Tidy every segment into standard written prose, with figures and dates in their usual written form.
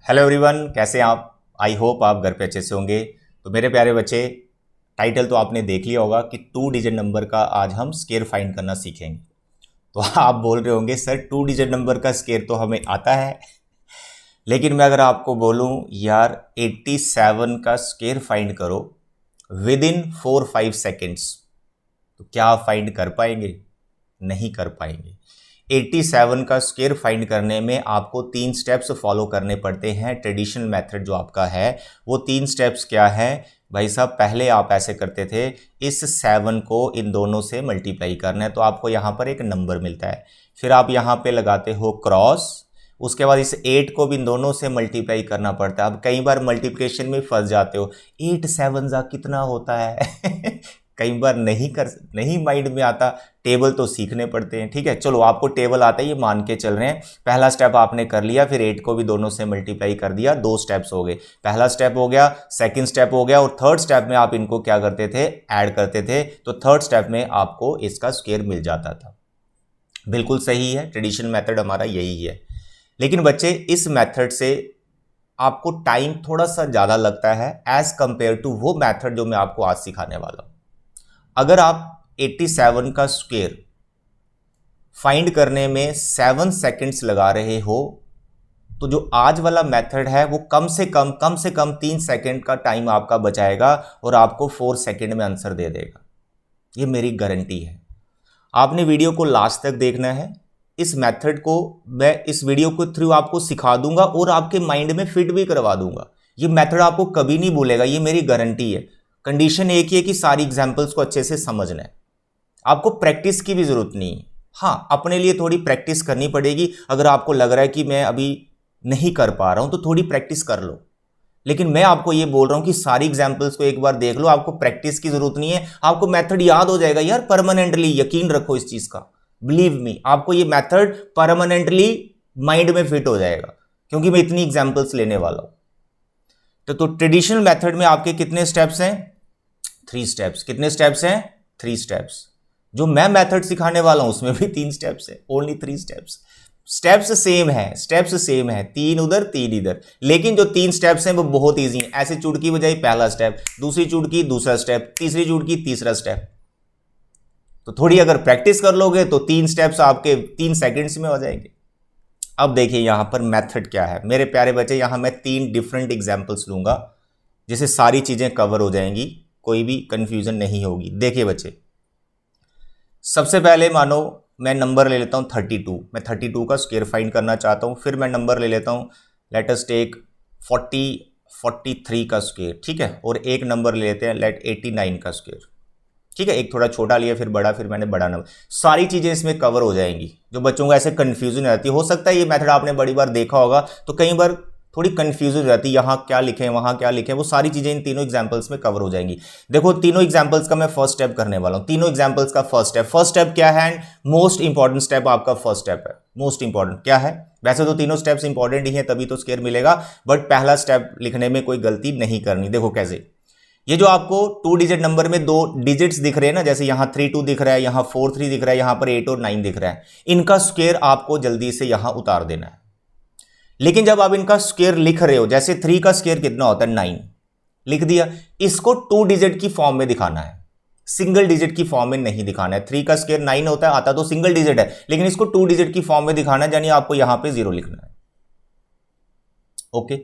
Hello everyone, कैसे हैं आप। आई होप आप घर पे अच्छे से होंगे। तो मेरे प्यारे बच्चे, टाइटल तो आपने देख लिया होगा कि 2 डिजिट नंबर का आज हम स्केयर फाइंड करना सीखेंगे। तो आप बोल रहे होंगे सर 2 डिजिट नंबर का स्केयर तो हमें आता है, लेकिन मैं अगर आपको बोलूं यार 87 का स्केयर फाइंड करो विद इन 4-5 सेकेंड्स, तो क्या आप फाइंड कर पाएंगे? नहीं कर पाएंगे। 87 का स्केयर फाइंड करने में आपको 3 स्टेप्स फॉलो करने पड़ते हैं। ट्रेडिशनल मेथड जो आपका है वो 3 स्टेप्स क्या है भाई साहब? पहले आप ऐसे करते थे, इस 7 को इन दोनों से मल्टीप्लाई करना है तो आपको यहाँ पर एक नंबर मिलता है, फिर आप यहाँ पे लगाते हो क्रॉस, उसके बाद इस 8 को भी इन दोनों से मल्टीप्लाई करना पड़ता है। अब कई बार मल्टीप्लिकेशन में फंस जाते हो, 8 7 जा कितना होता है कई बार नहीं माइंड में आता। टेबल तो सीखने पड़ते हैं, ठीक है। चलो आपको टेबल आता है ये मान के चल रहे हैं। पहला स्टेप आपने कर लिया, फिर 8 को भी दोनों से मल्टीप्लाई कर दिया, 2 स्टेप्स हो गए। पहला स्टेप हो गया, सेकंड स्टेप हो गया, और थर्ड स्टेप में आप इनको क्या करते थे? ऐड करते थे। तो थर्ड स्टेप में आपको इसका स्क्वायर मिल जाता था। बिल्कुल सही है, ट्रेडिशनल मेथड हमारा यही है। लेकिन बच्चे इस मेथड से आपको टाइम थोड़ा सा ज़्यादा लगता है एज कंपेयर टू वो मेथड जो मैं आपको आज सिखाने वाला हूँ। अगर आप 87 का स्क्वायर फाइंड करने में 7 सेकेंड्स लगा रहे हो, तो जो आज वाला मेथड है वो कम से कम 3 सेकेंड का टाइम आपका बचाएगा और आपको 4 सेकेंड में आंसर दे देगा। ये मेरी गारंटी है। आपने वीडियो को लास्ट तक देखना है। इस मेथड को मैं इस वीडियो के थ्रू आपको सिखा दूंगा और आपके माइंड में फिट भी करवा दूंगा। ये मेथड आपको कभी नहीं भूलेगा, ये मेरी गारंटी है। कंडीशन एक ही है कि सारी एग्जाम्पल्स को अच्छे से समझना है। आपको प्रैक्टिस की भी जरूरत नहीं है। हाँ, अपने लिए थोड़ी प्रैक्टिस करनी पड़ेगी। अगर आपको लग रहा है कि मैं अभी नहीं कर पा रहा हूं तो थोड़ी प्रैक्टिस कर लो। लेकिन मैं आपको ये बोल रहा हूं कि सारी एग्जाम्पल्स को एक बार देख लो, आपको प्रैक्टिस की जरूरत नहीं है। आपको मेथड याद हो जाएगा यार परमानेंटली, यकीन रखो इस चीज का। बिलीव मी, आपको ये मेथड परमानेंटली माइंड में फिट हो जाएगा, क्योंकि मैं इतनी एग्जाम्पल्स लेने वाला हूं। तो ट्रेडिशनल मेथड में आपके कितने स्टेप्स हैं? 3 स्टेप्स। कितने स्टेप्स हैं? 3 स्टेप्स। जो मैं मेथड सिखाने वाला हूं उसमें भी 3 स्टेप्स है, ओनली 3 स्टेप्स। स्टेप्स सेम है, 3 उधर 3 इधर, लेकिन जो 3 स्टेप्स हैं वो बहुत इजी हैं। ऐसे चुटकी बजाई पहला स्टेप, दूसरी चुटकी दूसरा स्टेप, तीसरी चुटकी तीसरा स्टेप। तो थोड़ी अगर प्रैक्टिस कर लोगे तो 3 स्टेप्स आपके 3 सेकंड्स में हो जाएंगे। अब देखिए यहां पर मेथड क्या है मेरे प्यारे बच्चे। यहां मैं 3 डिफरेंट एग्जाम्पल्स लूंगा जिससे सारी चीजें कवर हो जाएंगी, कोई भी कंफ्यूजन नहीं होगी। देखिए बच्चे, सबसे पहले मानो मैं नंबर ले लेता हूं 32। मैं 32 का स्क्वायर फाइंड करना चाहता हूं। फिर मैं नंबर ले लेता हूं, लेट अस टेक 43 का स्क्वायर, ठीक है। और एक नंबर ले लेते हैं, लेट 89 का स्क्वायर, ठीक है। एक थोड़ा छोटा लिया, फिर बड़ा, फिर मैंने बड़ा नंबर। सारी चीजें इसमें कवर हो जाएंगी। जो बच्चों को ऐसे कंफ्यूजन रहती है, हो सकता है ये मेथड आपने बड़ी बार देखा होगा तो कई बार थोड़ी कंफ्यूजन रहती है, यहाँ क्या लिखें वहां क्या लिखें, वो सारी चीजें इन तीनों एग्जांपल्स में कवर हो जाएंगी। देखो तीनों एग्जांपल्स का मैं फर्स्ट स्टेप करने वाला हूं। तीनों एग्जांपल्स का फर्स्ट स्टेप क्या है? मोस्ट इंपॉर्टेंट स्टेप आपका फर्स्ट स्टेप है। मोस्ट इंपॉर्टेंट क्या है? वैसे तो तीनों स्टेप्स इंपॉर्टेंट ही हैं, तभी तो स्क्वायर मिलेगा, बट पहला स्टेप लिखने में कोई गलती नहीं करनी। देखो कैसे, ये जो आपको 2 डिजिट नंबर में 2 डिजिट्स दिख रहे हैं ना, जैसे यहां 3 2 दिख रहा है, यहां 4 3 दिख रहा है, यहां पर 8 और 9 दिख रहा है, इनका स्क्वायर आपको जल्दी से यहां उतार देना है। लेकिन जब आप इनका स्क्वायर लिख रहे हो, जैसे 3 का स्क्वायर कितना होता है? 9 लिख दिया। इसको 2 डिजिट की फॉर्म में दिखाना है, सिंगल डिजिट की फॉर्म में नहीं दिखाना है। 3 का स्क्वायर 9 होता है, आता तो सिंगल डिजिट है, लेकिन इसको 2 डिजिट की फॉर्म में दिखाना है, यानी आपको यहां पे 0 लिखना है। ओके।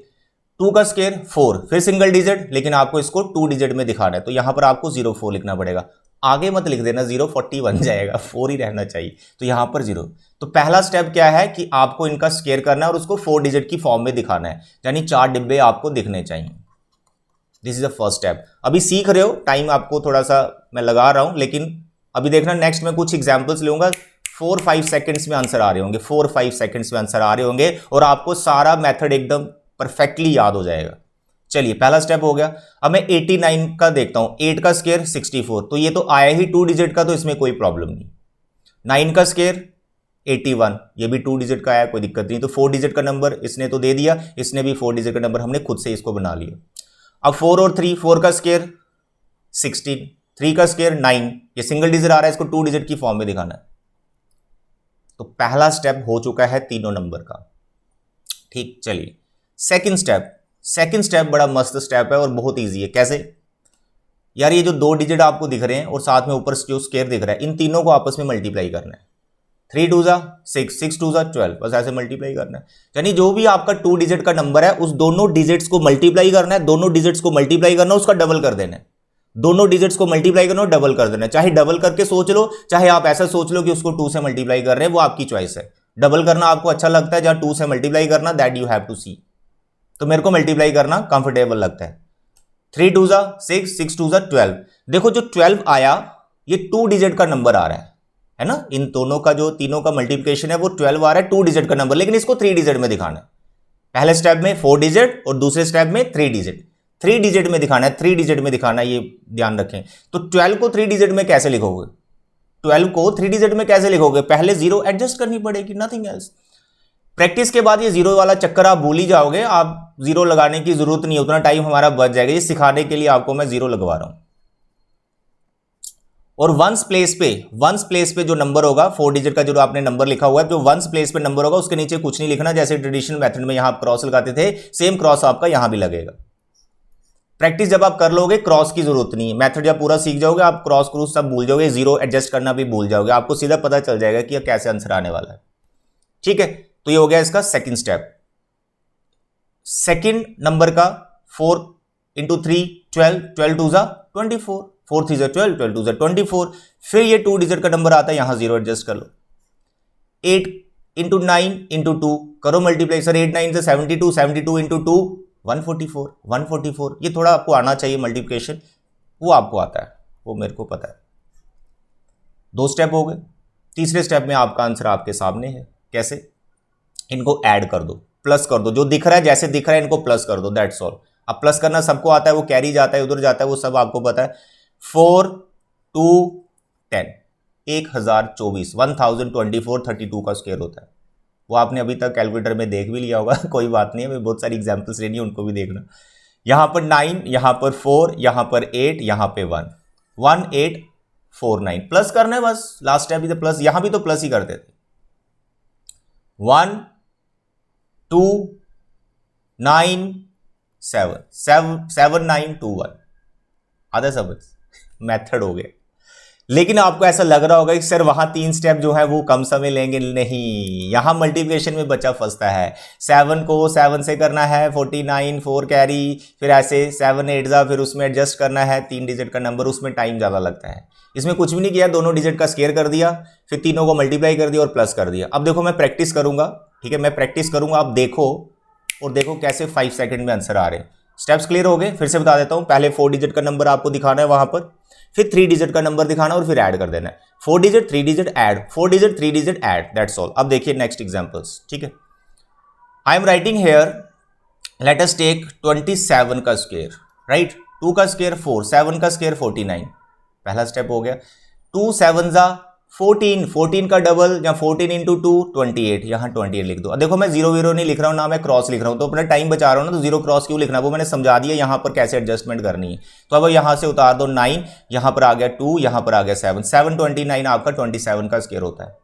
2 का स्क्वायर 4, फिर सिंगल डिजिट, लेकिन आपको इसको 2 डिजिट में दिखाना है, तो यहां पर आपको 04 लिखना पड़ेगा। आगे मत लिख देना 040 बन जाएगा, 4 ही रहना चाहिए, तो यहां पर 0। तो पहला स्टेप क्या है कि आपको इनका स्क्वायर करना है और उसको 4 डिजिट की फॉर्म में दिखाना है, यानी 4 डिब्बे आपको दिखने चाहिए। This is the first step. अभी सीख रहे हो, टाइम आपको थोड़ा सा मैं लगा रहा हूं, लेकिन अभी देखना नेक्स्ट में कुछ एग्जाम्पल्स लूंगा, 4-5 सेकेंड्स में आंसर आ रहे होंगे, 4-5 सेकेंड्स में आंसर आ रहे होंगे और आपको सारा मेथड एकदम परफेक्टली याद हो जाएगा। चलिए पहला स्टेप हो गया। अब मैं 89 का देखता हूं, 8 का स्क्वायर 64, तो ये तो आया ही 2 डिजिट का, तो इसमें कोई प्रॉब्लम नहीं। 9 का स्क्वायर 81, ये भी 2 डिजिट का आया, कोई दिक्कत नहीं। तो 4 डिजिट का नंबर इसने तो दे दिया, इसने भी 4 डिजिट का नंबर, हमने खुद से इसको बना लिया। अब 4 और 3, 4 का स्क्वायर 16, 3 का स्क्वायर 9, ये सिंगल डिजिट आ रहा है, इसको 2 डिजिट की फॉर्म में दिखाना है। तो पहला स्टेप हो चुका है तीनों नंबर का, ठीक। चलिए सेकंड स्टेप बड़ा मस्त स्टेप है और बहुत इजी है। कैसे यार, ये जो 2 डिजिट आपको दिख रहे हैं और साथ में ऊपर जो स्क्वायर दिख रहा है, इन तीनों को आपस में मल्टीप्लाई करना है। 3 2 जा 6, 6 2 जा 12, बस ऐसे मल्टीप्लाई करना है। यानी जो भी आपका 2 डिजिट का नंबर है उस दोनों डिजिट्स को मल्टीप्लाई करना है, दोनों डिजिट्स को मल्टीप्लाई करना है, उसका डबल कर देना है। दोनों डिजिट्स को मल्टीप्लाई करना और डबल कर देना है। चाहे डबल करके सोच लो, चाहे आप ऐसा सोच लो कि उसको 2 से मल्टीप्लाई कर रहे हैं, वो आपकी चॉइस है। डबल करना आपको अच्छा लगता है, जहां 2 से मल्टीप्लाई करना, दैट यू हैव टू सी। तो मेरे को मल्टीप्लाई करना कंफर्टेबल लगता है। 3 2 जा 6, 6 2 जा 12। देखो जो 12 आया ये 2 डिजिट का नंबर आ रहा है ना। इन दोनों का जो तीनों का मल्टीप्लिकेशन है वो 12 आ रहा है, 2 डिजिट का नंबर, लेकिन इसको 3 डिजिट में दिखाना है। पहले स्टेप में 4 डिजिट और दूसरे स्टेप में 3 डिजिट। 3 डिजिट में दिखाना है, 3 डिजिट में दिखाना है, ये ध्यान रखें। तो 12 को 3 डिजिट में कैसे लिखोगे? 12 को 3 डिजिट में कैसे लिखोगे? पहले 0 एडजस्ट करनी पड़ेगी, नथिंग एल्स। प्रैक्टिस के बाद ये 0 वाला चक्कर आप भूल ही जाओगे, आप 0 लगाने की जरूरत नहीं, उतना टाइम हमारा बच जाएगा। ये सिखाने के लिए आपको मैं 0 लगवा रहा हूं। और वंस प्लेस पे जो नंबर होगा, 4 डिजिट का जो आपने नंबर लिखा हुआ है, जो वंस प्लेस पे नंबर होगा उसके नीचे कुछ नहीं लिखना। जैसे ट्रेडिशनल मेथड में यहां आप क्रॉस लगाते थे, सेम क्रॉस आपका यहां भी लगेगा। प्रैक्टिस जब आप कर लोगे क्रॉस की जरूरत नहीं है। मेथड जब पूरा सीख जाओगे आप क्रॉस क्रूस सब भूल जाओगे, 0 एडजस्ट करना भी भूल जाओगे। आपको सीधा पता चल जाएगा कि कैसे आंसर आने वाला है। ठीक है, तो ये हो गया इसका सेकंड स्टेप। सेकंड नंबर का 4 इंटू 3 12, 12 2 जा 24, 4 3 जा 12, 12 2 जा 24। फिर ये 2 डिजिट का नंबर आता है, यहां 0 एडजस्ट कर लो। 8 इंटू 9 इंटू 2 करो मल्टीप्लाई। सर 8 9 से 72, 72 इंटू 2 144, 144। ये थोड़ा आपको आना चाहिए मल्टीप्लिकेशन, वो आपको आता है, वो मेरे को पता है। 2 स्टेप हो गए। तीसरे स्टेप में आपका आंसर आपके सामने है। कैसे? इनको ऐड कर दो, प्लस कर दो। जो दिख रहा है जैसे दिख रहा है इनको प्लस कर दो, दैट्स ऑल। अब प्लस करना सबको आता है, वो कैरी जाता है, उधर जाता है, वो सब आपको पता है। 4 2 10 1024, 1024 32 का स्क्वायर होता है। वो आपने अभी तक कैलकुलेटर में देख भी लिया होगा, कोई बात नहीं है, मैं बहुत सारी एग्जाम्पल्स लेनी है, उनको भी देखना। यहां पर 9, यहां पर 4, यहां पर 8, यहां पे 1 1849 प्लस करना है बस। लास्ट स्टेप भी तो प्लस, यहां भी तो प्लस ही करते थे। 1 2 9 7 7 9 2 1। आधा समझ मेथड हो गया। लेकिन आपको ऐसा लग रहा होगा कि सर वहां 3 स्टेप जो है वो कम समय लेंगे, नहीं, यहां मल्टीप्लिकेशन में बच्चा फंसता है। 7 को 7 से करना है 49, 4 कैरी, फिर ऐसे 7 8 जा, फिर उसमें एडजस्ट करना है 3 डिजिट का नंबर, उसमें टाइम ज़्यादा लगता है। इसमें कुछ भी नहीं किया, दोनों डिजिट का स्क्वायर कर दिया, फिर तीनों को मल्टीप्लाई कर दिया और प्लस कर दिया। अब देखो मैं प्रैक्टिस करूंगा, ठीक है, मैं प्रैक्टिस करूंगा, आप देखो और देखो कैसे 5 सेकंड में आंसर आ रहे हैं। स्टेप्स क्लियर हो गए? फिर से बता देता हूं। पहले 4 डिजिट का नंबर आपको दिखाना है वहां पर, फिर 3 डिजिट का नंबर दिखाना और फिर ऐड कर देना है। 4 digit 3 digit add, 4 digit 3 digit add, that's all. अब देखिए नेक्स्ट एग्जांपल्स, ठीक है। I am writing here, let us take 27 का स्क्वायर, राइट। 2 का स्क्वायर 4, 7 का स्क्वायर 49, पहला स्टेप हो गया। 2 7 जा 14, 14 का डबल या 14 इंटू 2 28, यहां 28 लिख दो। देखो मैं 0 0 नहीं लिख रहा हूं ना, मैं क्रॉस लिख रहा हूं, तो अपना टाइम बचा रहा हूं ना, तो 0 क्रॉस क्यों लिखना, वो मैंने समझा दिया यहां पर कैसे एडजस्टमेंट करनी है। तो अब यहां से उतार दो 9, यहां पर आ गया 2, यहां पर आ गया 7, 729 आपका 27 का स्क्वायर होता है।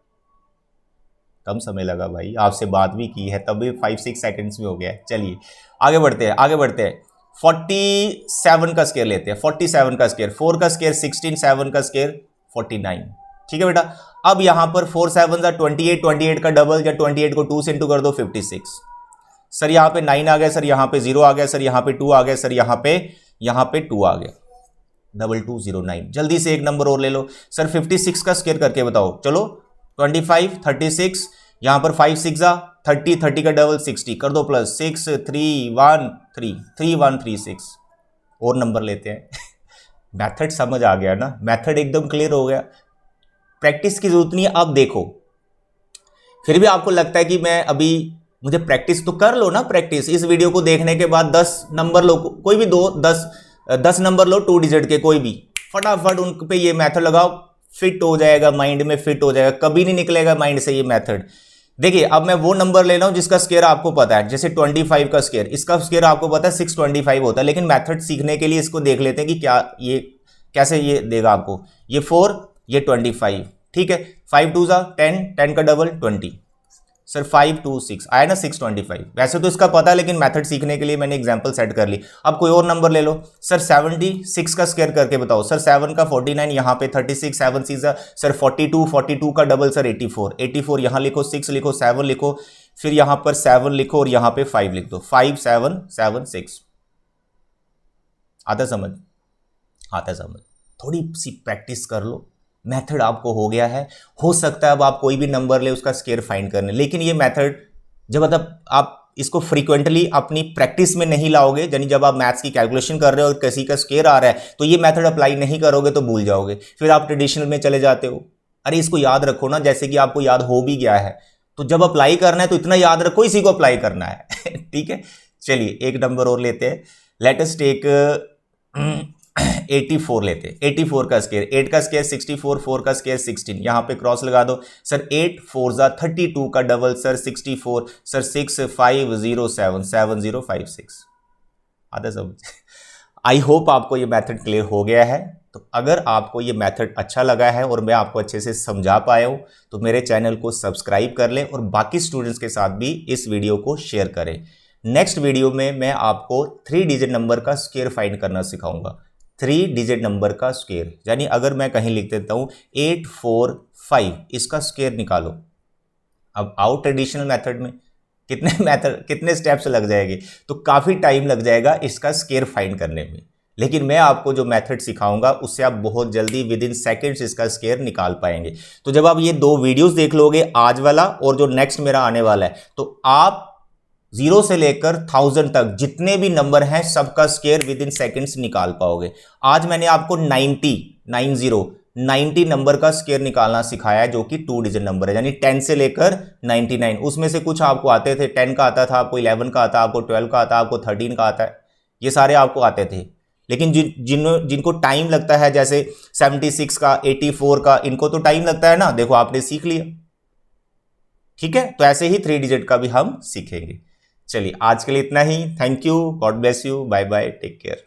कम समय लगा भाई, आपसे बात भी की है तब भी 5-6 सेकंड्स में हो गया है। चलिए आगे बढ़ते हैं, आगे बढ़ते हैं। 47 का स्क्वायर लेते हैं, 47 का स्क्वायर, 4 का स्क्वायर 16, 7 का स्क्वायर 49, ठीक है बेटा। अब यहां पर 4 7 जा 28, 28 का डबल या 28 को 2 से इंटू कर दो 56। सर यहां पे 9 आ गया, सर यहां पे 0 आ गया, सर यहां पे 2 आ गया, सर यहां पे 2 आ गया, 2209। जल्दी से एक नंबर और ले लो सर, 56 का स्क्वायर करके बताओ। चलो 25 36, यहां पर 5 6 जा 30, 30 का डबल 60, कर दो प्लस 6 3 1 3 3136। और नंबर लेते हैं। मेथड समझ आ गया ना, मेथड एकदम क्लियर हो गया, प्रैक्टिस की जरूरत नहीं है। अब देखो, फिर भी आपको लगता है कि मैं अभी, मुझे प्रैक्टिस तो कर लो ना। प्रैक्टिस इस वीडियो को देखने के बाद 10 नंबर लो, कोई भी 10 नंबर लो 2 डिजिट के, कोई भी, फटाफट उन पे ये मेथड लगाओ, फिट हो जाएगा, माइंड में फिट हो जाएगा, कभी नहीं निकलेगा माइंड से ये मेथड। देखिए अब मैं वो नंबर ले रहा हूं जिसका स्क्वायर आपको पता है, जैसे 25 का स्क्वायर, इसका स्क्वायर आपको पता है 625 होता है, लेकिन मेथड सीखने के लिए इसको देख लेते हैं कि क्या ये कैसे ये देगा आपको। ये 4, ये 25, ठीक है। 5 2 जा 10, 10 का डबल 20, सर 526 आया ना 625। वैसे तो इसका पता है, लेकिन मेथड सीखने के लिए मैंने एग्जांपल सेट कर ली। अब कोई और नंबर ले लो सर, 76 का स्क्वायर करके बताओ। सर 7 का 49, यहाँ पे 36, 7 सीजा सर 42, 42 का डबल सर 84, 84 यहाँ लिखो, 6 लिखो, 7 लिखो, फिर यहाँ पर 7 लिखो और यहाँ पे 5 लिख दो, 5776। आता समझ? आता समझ? थोड़ी सी प्रैक्टिस कर लो, मेथड आपको हो गया है। हो सकता है अब आप कोई भी नंबर ले उसका स्क्वायर फाइंड करने, लेकिन ये मेथड जब मतलब आप इसको फ्रीक्वेंटली अपनी प्रैक्टिस में नहीं लाओगे, यानी जब आप मैथ्स की कैलकुलेशन कर रहे हो और किसी का स्क्वायर आ रहा है तो ये मेथड अप्लाई नहीं करोगे तो भूल जाओगे, फिर आप ट्रेडिशनल में चले जाते हो। अरे इसको याद रखो ना, जैसे कि आपको याद हो भी गया है, तो जब अप्लाई करना है तो इतना याद रखो इसी को अप्लाई करना है। ठीक है, चलिए एक नंबर और लेते हैं। लेट अस टेक 84 लेते हैं। 84 का स्क्वायर, 8 का स्क्वायर 64, 4 का स्क्वायर 16, यहां पे क्रॉस लगा दो सर। 8 4 जा 32 का डबल सर 64, सर 6507 7056। आता सब? आई होप आपको ये मेथड क्लियर हो गया है। तो अगर आपको ये मेथड अच्छा लगा है और मैं आपको अच्छे से समझा पाया हूं तो मेरे चैनल को सब्सक्राइब कर लें और बाकी स्टूडेंट्स के साथ भी इस वीडियो को शेयर करें। नेक्स्ट वीडियो में मैं आपको 3 डिजिट नंबर का स्क्वायर फाइंड करना सिखाऊंगा। 3 डिजिट नंबर का स्क्वायर, यानी अगर मैं कहीं लिख देता हूं 845, इसका स्क्वायर निकालो। अब आओ ट्रेडिशनल मेथड में, कितने स्टेप्स लग जाएंगे, तो काफी टाइम लग जाएगा इसका स्क्वायर फाइंड करने में। लेकिन मैं आपको जो मेथड सिखाऊंगा उससे आप बहुत जल्दी विद इन सेकेंड्स इसका स्क्वायर निकाल पाएंगे। तो जब आप ये 2 वीडियोस देख लोगे, आज वाला और जो नेक्स्ट मेरा आने वाला है, तो आप 0 से लेकर 1000 तक जितने भी नंबर हैं सबका स्क्वायर विद इन सेकेंड्स निकाल पाओगे। आज मैंने आपको 90 नंबर का स्क्वायर निकालना सिखाया है, जो कि 2 डिजिट नंबर है, यानी 10 से लेकर 99। उसमें से कुछ आपको आते थे, 10 का आता था आपको, 11 का आता, आपको 12 का आता, आपको 13 का आता है, ये सारे आपको आते थे। लेकिन जिनको टाइम लगता है, जैसे 76 का, 84 का, इनको तो टाइम लगता है ना, देखो आपने सीख लिया। ठीक है, तो ऐसे ही 3 डिजिट का भी हम सीखेंगे। चलिए आज के लिए इतना ही। Thank you, God bless you, bye bye, take care.